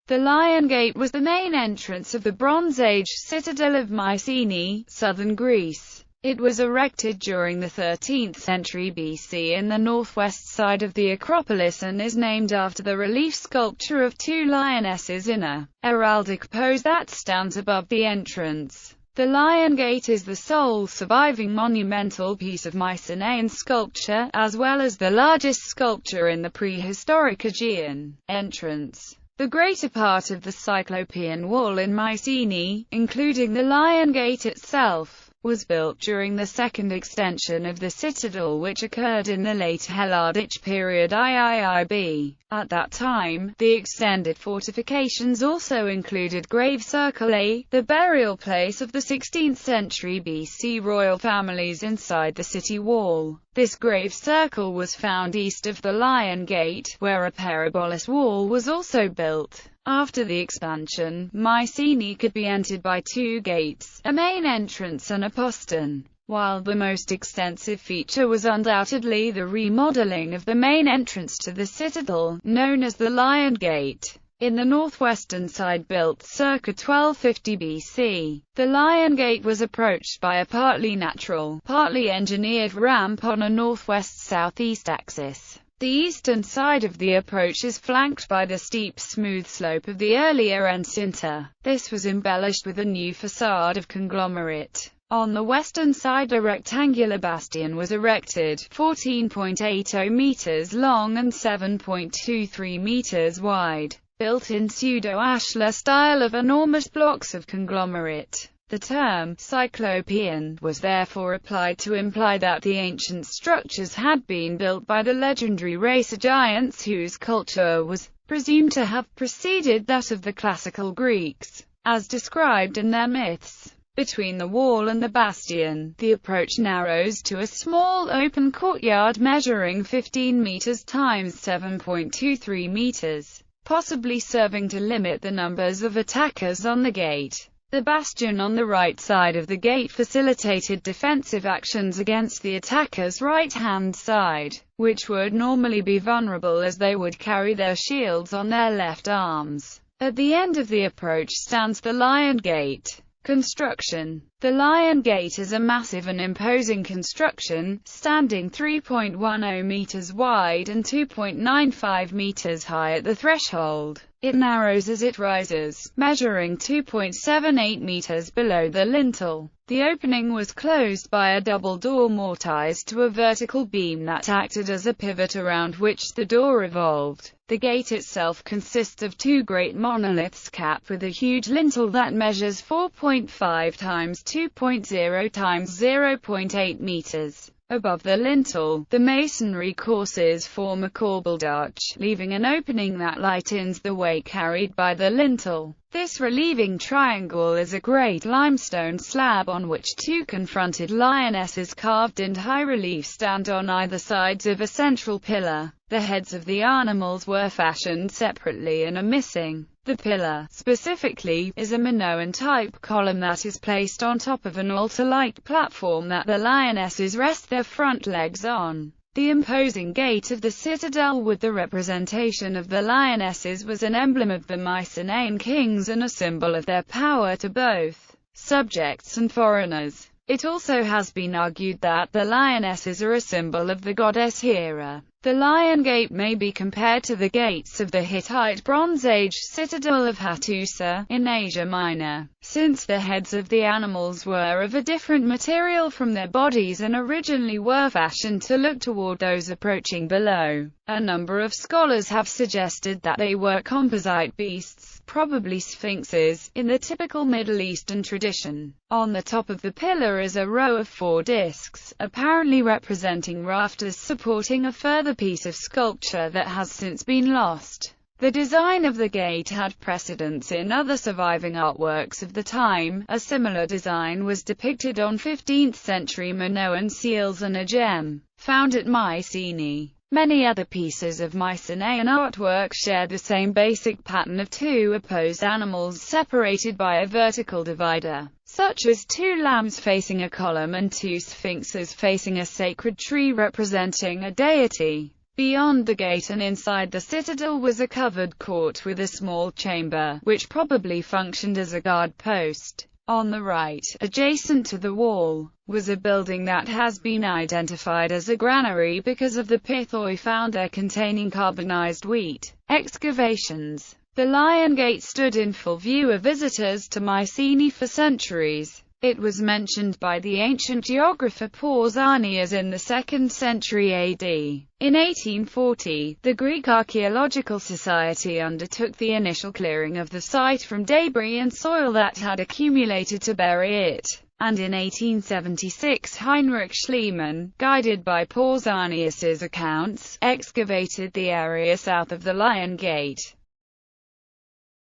The Lion Gate was the main entrance of the Bronze Age citadel of Mycenae, southern Greece. It was erected during the 13th century BC in the northwest side of the Acropolis and is named after the relief sculpture of two lionesses in a heraldic pose that stands above the entrance. The Lion Gate is the sole surviving monumental piece of Mycenaean sculpture, as well as the largest sculpture in the prehistoric Aegean entrance. The greater part of the Cyclopean wall in Mycenae, including the Lion Gate itself, was built during the second extension of the citadel, which occurred in the late Hellardic period IIIB. At that time, the extended fortifications also included Grave Circle A, the burial place of the 16th century BC royal families inside the city wall. This grave circle was found east of the Lion Gate, where a Peribolis wall was also built. After the expansion, Mycenae could be entered by two gates, a main entrance and a postern, while the most extensive feature was undoubtedly the remodeling of the main entrance to the citadel, known as the Lion Gate. In the northwestern side, built circa 1250 BC, the Lion Gate was approached by a partly natural, partly engineered ramp on a northwest-southeast axis. The eastern side of the approach is flanked by the steep smooth slope of the earlier encinta. This was embellished with a new facade of conglomerate. On the western side a rectangular bastion was erected, 14.80 meters long and 7.23 meters wide, built in pseudo-ashlar style of enormous blocks of conglomerate. The term Cyclopean was therefore applied to imply that the ancient structures had been built by the legendary race of giants whose culture was presumed to have preceded that of the classical Greeks, as described in their myths. Between the wall and the bastion, the approach narrows to a small open courtyard measuring 15 meters times 7.23 meters, possibly serving to limit the numbers of attackers on the gate. The bastion on the right side of the gate facilitated defensive actions against the attackers' right-hand side, which would normally be vulnerable as they would carry their shields on their left arms. At the end of the approach stands the Lion Gate. Construction. The Lion Gate is a massive and imposing construction, standing 3.10 meters wide and 2.95 meters high at the threshold. It narrows as it rises, measuring 2.78 meters below the lintel. The opening was closed by a double door mortised to a vertical beam that acted as a pivot around which the door revolved. The gate itself consists of two great monoliths capped with a huge lintel that measures 4.5 times 2.0 times 0.8 meters. Above the lintel, the masonry courses form a corbelled arch, leaving an opening that lightens the weight carried by the lintel. This relieving triangle is a great limestone slab on which two confronted lionesses carved in high relief stand on either sides of a central pillar. The heads of the animals were fashioned separately and are missing. The pillar, specifically, is a Minoan-type column that is placed on top of an altar-like platform that the lionesses rest their front legs on. The imposing gate of the citadel with the representation of the lionesses was an emblem of the Mycenaean kings and a symbol of their power to both subjects and foreigners. It also has been argued that the lionesses are a symbol of the goddess Hera. The Lion Gate may be compared to the gates of the Hittite Bronze Age citadel of Hattusa, in Asia Minor, since the heads of the animals were of a different material from their bodies and originally were fashioned to look toward those approaching below. A number of scholars have suggested that they were composite beasts, probably sphinxes, in the typical Middle Eastern tradition. On the top of the pillar is a row of 4 discs, apparently representing rafters supporting a further piece of sculpture that has since been lost. The design of the gate had precedence in other surviving artworks of the time. A similar design was depicted on 15th century Minoan seals and a gem found at Mycenae. Many other pieces of Mycenaean artwork share the same basic pattern of 2 opposed animals separated by a vertical divider, such as 2 lambs facing a column and 2 sphinxes facing a sacred tree representing a deity. Beyond the gate and inside the citadel was a covered court with a small chamber, which probably functioned as a guard post. On the right, adjacent to the wall, was a building that has been identified as a granary because of the pithoi found there containing carbonized wheat. Excavations. The Lion Gate stood in full view of visitors to Mycenae for centuries. It was mentioned by the ancient geographer Pausanias in the 2nd century AD. In 1840, the Greek Archaeological Society undertook the initial clearing of the site from debris and soil that had accumulated to bury it, and in 1876 Heinrich Schliemann, guided by Pausanias's accounts, excavated the area south of the Lion Gate.